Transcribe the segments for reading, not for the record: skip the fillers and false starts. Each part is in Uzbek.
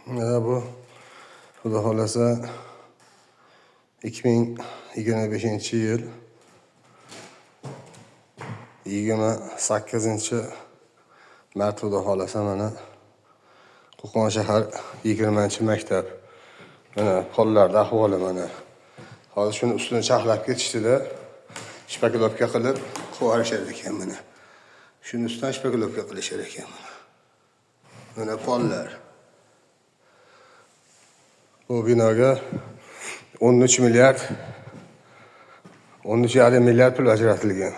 Bu Xudo xolasa 2025-yil 28-mart Xudo xolasa mana Qo'qon shahar 20-maktab. Mana pollarda ahvoli mana. Hozir shuni ustini chaqlab ketishdi-da, shpakilovka qilib qo'yishar ekan mana. Shuni ustidan shpakilovka qilishar ekan mana. Mana pollar. Bu binoga 13 milliard 13,5 milliard pul ajratilgan.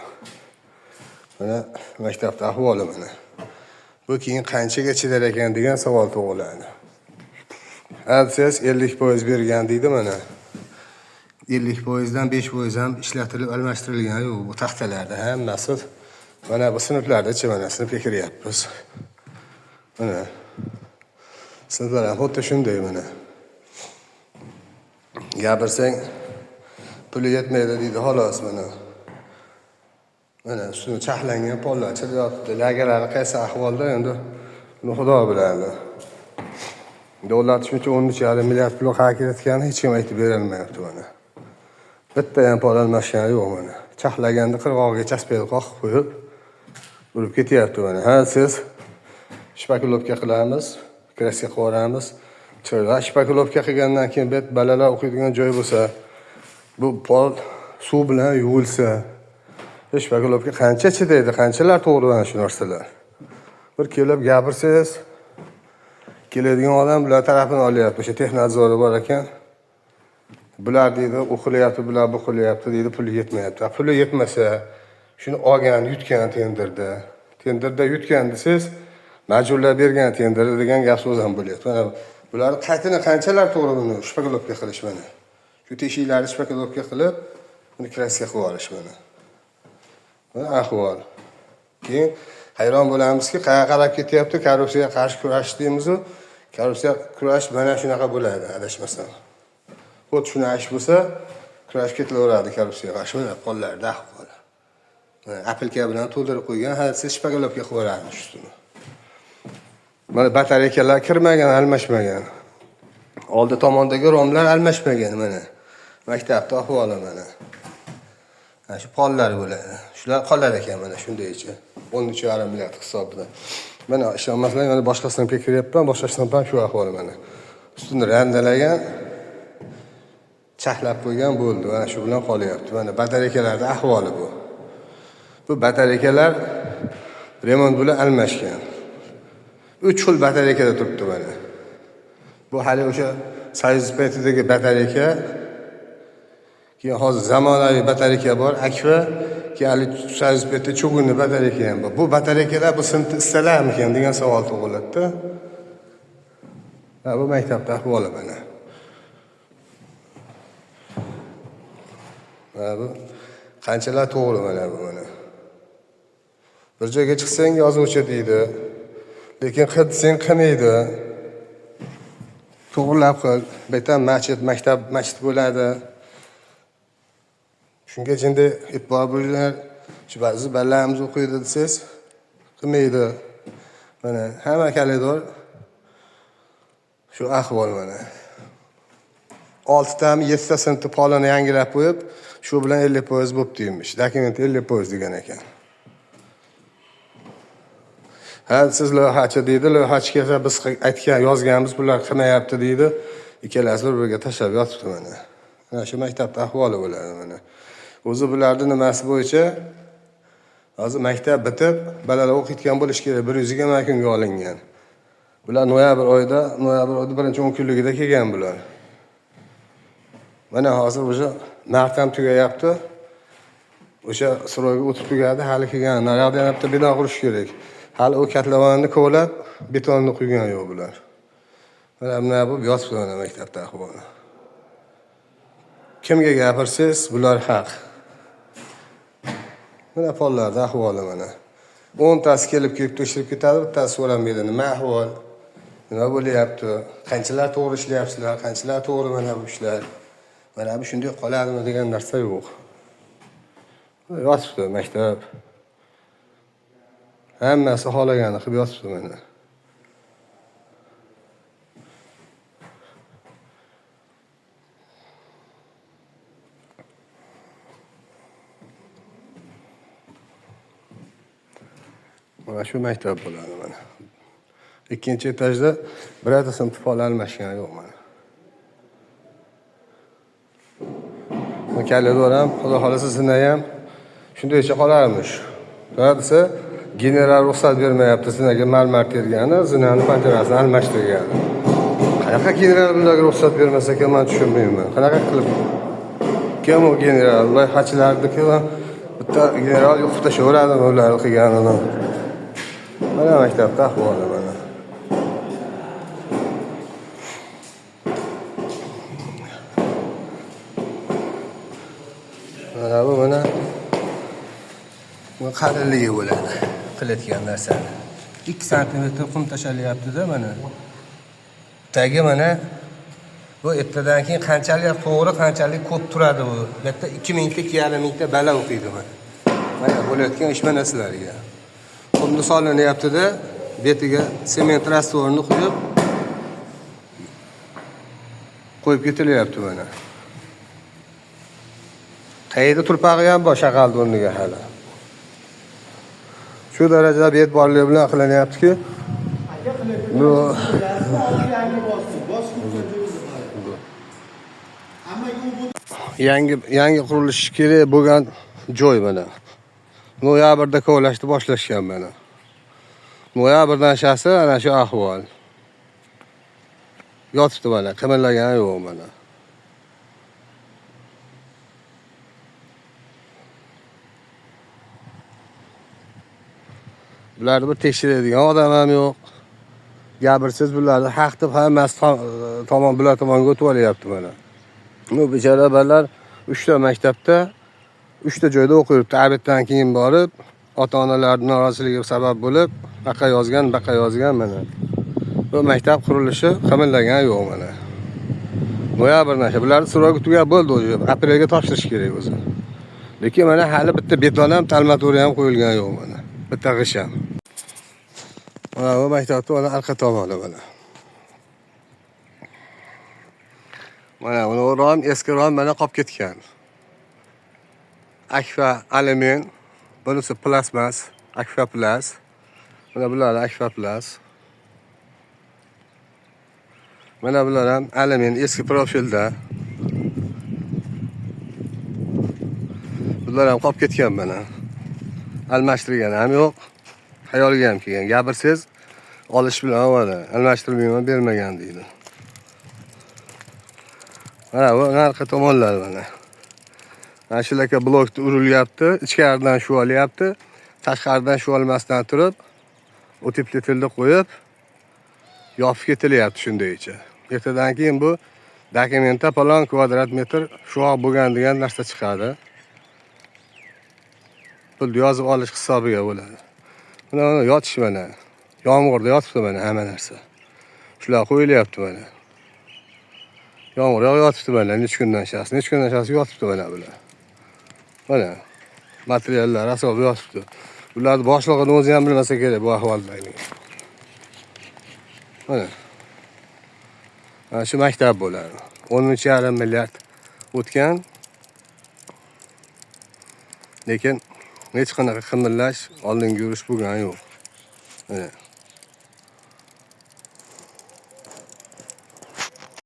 Mana maktabda ahvoli mana. Bu keyin qanchaga chidar ekan degan savol tug'iladi. Siz 50% bergan deydi mana. 50%dan 5% ham ishlatilib almashtirilgan yo'q bu taxtalarda hammasi. Mana bu sinflarda-chi mana sinfga kiryapmiz. Mana sinflar ham xuddi shunday mana. Gapirsang puli yetmaydi deydi xolos mana. Mana ustini chaqlangan pollar chiryapti. Lagerlar qaysi ahvolda endi uni Xudo biladi. Davlat shuncha 13,5 milliard pul qayerga hech kim aytib bera olmayapti mana. Bitta ham pul almashgan yo'q mana. Chaqlaganda qirg'og'iga chaspel qoqib qo'yib urib ketyapti mana. Siz shpakilovka qilamiz, kraska qo'ramiz. Cho'ra shpakilovka qilgandan keyin bet balalar o'qiydigan joy bo'lsa, bu pol suv bilan yuvilsa, shpakilovka qancha chidaydi, qanchalar to'g'ri mana shu narsalar. Bir kelib gapirsangiz, keladigan odam bular tarafini olyapti. O'sha texnadzori bor ekan. Bular deydi, o'qilyapti, bular bu qilyapti deydi, puli yetmayapti. Puli yetmasa, shuni olgan, yutgan tenderda. Tenderda yutgan desiz, majburlab bergan tenderda degan gap so'z ham bo'lyapti. Mana bular qaytini qanchalar to'g'ri buni shpakilovka qilish mana. Shu teshiklarni shpakilovka qilib, uni kraska qilib olish mana. Mana ahvol. Keyin hayron bo'lamizki, qayerga qarab ketyapti? Korrupsiyaga qarshi kurash deymiz-ku. Korrupsiya kurash mana shunaqa bo'ladi, adashmasam. Xuddi shuni ish bo'lsa, kurash ketilaveradi korrupsiyaga qarshi. Mana pollarda ahvol. Mana apilka bilan to'ldirib qo'ygan, siz shpakilovka qilib yuboramiz ustini. Mana batareykalar kirmagan, almashmagan. Oldi tomondagi romlar almashmagan mana. Maktabda ahvoli mana. Shu pollar bo'ladi. Shular qolar ekan mana shundaycha. 13,5 milliard hisobida. Mana ishonmaslar, mana boshqa sinfga kiryapman, boshqa sinf ham shu ahvoli mana. Ustini randalagan, chaqlab qo'ygan bo'ldi. Mana shu bilan qolyapti. Mana batareykalarda ahvoli bu. Bu batareykalar remont bilan almashgan. 3 xil batareykada turibdi mana. Bu hali o'sha Soyuz paytidagi batareyka. Keyin hozir zamonaviy batareyka bor, Akfa, keyin hali Soyuz paytida cho'gunli batareyka ham bor. Bu batareykalar bu sinfda istalarmikan degan savol tug'iladi-da. Bu maktabda ahvoli mana. Bu qanchalar to'g'ri mana bu mana. Bir joyga chiqsang yozuvchi deydi. Lekin qilsang qilmaydi. To'g'rilab qil. Bu yerda masjid bo'ladi. Shunga jinda e'tibor beringlar. Shu ba'zi balalarimiz o'qiydi desiz, qilmaydi. Mana hamma kalidor shu ahvol mana. 6 ta 7 ta sinfni polini yangilab qo'yib, shu bilan 50% bo'lib deymish. Dokument 50% degan ekan. Siz loyihachi deydi, loyihachi kelsa biz aytgan, yozganmiz, bular qilmayapti deydi. Ikkalasi bir-biriga tashlab yotibdi mana. Mana shu maktabda ahvoli bo'ladi mana. O'zi bularning nimasi bo'yicha hozir maktab bitib, balalar o'qiyotgan bo'lish kerak, 120 kunga olingan. Bular noyabr oyida birinchi 10 kunligida kelgan bular. Mana hozir o'sha mart ham tugayapti. O'sha sroyga o'tib tugadi, hali kelgan. Naryoqda yana bitta bino qurish kerak. Hali u katlavonni kovlab, betonni quygan yo'q bular. Mana bu yotibdi mana maktabda ahvoli. Kimga gapirsiz, bular haq. Mana pollarda ahvoli mana. 10 tasi kelib tekshirib ketadi, bittasi so'ramaydi, nima ahvol? Nima bo'lyapti? Qanchalar to'g'ri ishlayapsizlar, qanchalar to'g'ri mana bu ishlar? Mana bu shunday qoladimi degan narsa yo'q. Yotibdi maktab. Hammasi xohlagani qilib yotibdi mana. Mana shu maktab bo'ladi mana. Ikkinchi etajda birorta sinf pol almashgan yo'q mana. Bu kalidor ham, xudo xolasa zina ham shundaycha qolarmish. Desa general ruxsat bermayapti zinaga marmar tergani, zinani panjarasini almashtirgan. Qanaqa general bularga ruxsat bermasa ekan, men tushunmayman. Qanaqa qilib kim u general? Loyihachilarniki bitta general yo'qib tashaveradi ular qilganini. Mana maktabda ahvoli mana. Mana bu mana bu qalilligi bo'ladi. Qilayotgan narsani. 2 santimetr qum tashalyapti-da mana. Tagi mana bu ertadan keyin qanchalik to'g'ri, qanchalik ko'p turadi bu. Bu yerda 2000 ta, 2,5 ta bala o'qiydi mana. Mana bo'layotgan ish mana sizlarga. Qumni solinyapti-da, betiga sement rastvorini qo'yib ketilyapti mana. Qayerda turpag'i ham bor shaqaldi o'rniga hali. Shu darajada bet borligi bilan qilinyapti-ki, bu yangi qurilish kerak bo'lgan joy mana. Noyabrda kovlashni boshlashgan mana. Noyabrdan shasi ana shu ahvol. Yotibdi mana, qimirlagani yo'q mana. Bularni bir tekshiradigan odam ham yo'q. Gapirsiz bularni haq deb hammasi bular tomonga o'tib olyapti mana. Bu bechora bolalar 3 ta maktabda 3 ta joyda o'qiyapti. Abitdan keyin borib, ota-onalarning noroziligiga sabab bo'lib, baqa yozgan mana. Bu maktab qurilishi qimirlagan yo'q mana. Noyabrdan bularni surog tugar bo'ldi o'zi. Aprelga topshirish kerak o'zi. Lekin mana hali bitta beton ham, talmatori ham qo'yilgan yo'q mana. Bitta g'ish ham. Mana bu maktabda mana arqa tomoni mana. Mana buni rom eski rom mana qolib ketgan. Akfa alumin, bunisi plasmas, Akfa Plus. Mana bular Akfa Plus. Mana bular ham alumin eski profilda. Bular ham qolib ketgan mana. Almashtirgan ham yo'q. Xayoliga ham kelgan. Gapirsiz olish bilan mana almashtirmayman bermagan deydi. Mana bu narqa tomonlar mana. Mana shularga blokni urilyapti, ichkaridan shu olyapti, tashqaridan shu olmasdan turib, o'tib-tetildi qo'yib, yopib ketilyapti shundaycha. Ertadan keyin bu dokumentda palon kvadrat metr shuvoq bo'lgan degan narsa chiqadi. Pulni yozib olish hisobiga bo'ladi. Mana yotish mana. Yomg'irda yotibdi mana hamma narsa. Shular qo'yilyapti mana. Yomg'ir yog'yotibdi mana necha kundan shasi yotibdi mana bular. Mana materiallar asobi yotibdi. Bularni boshlig'ini o'zi ham bilmasa kerak bu ahvoldagi. Mana. Mana shu maktab bo'ladi. 13,5 milliard o'tgan. Lekin hech qanaqa qimirlash, oldinga yurish bo'lgani yo'q. Mana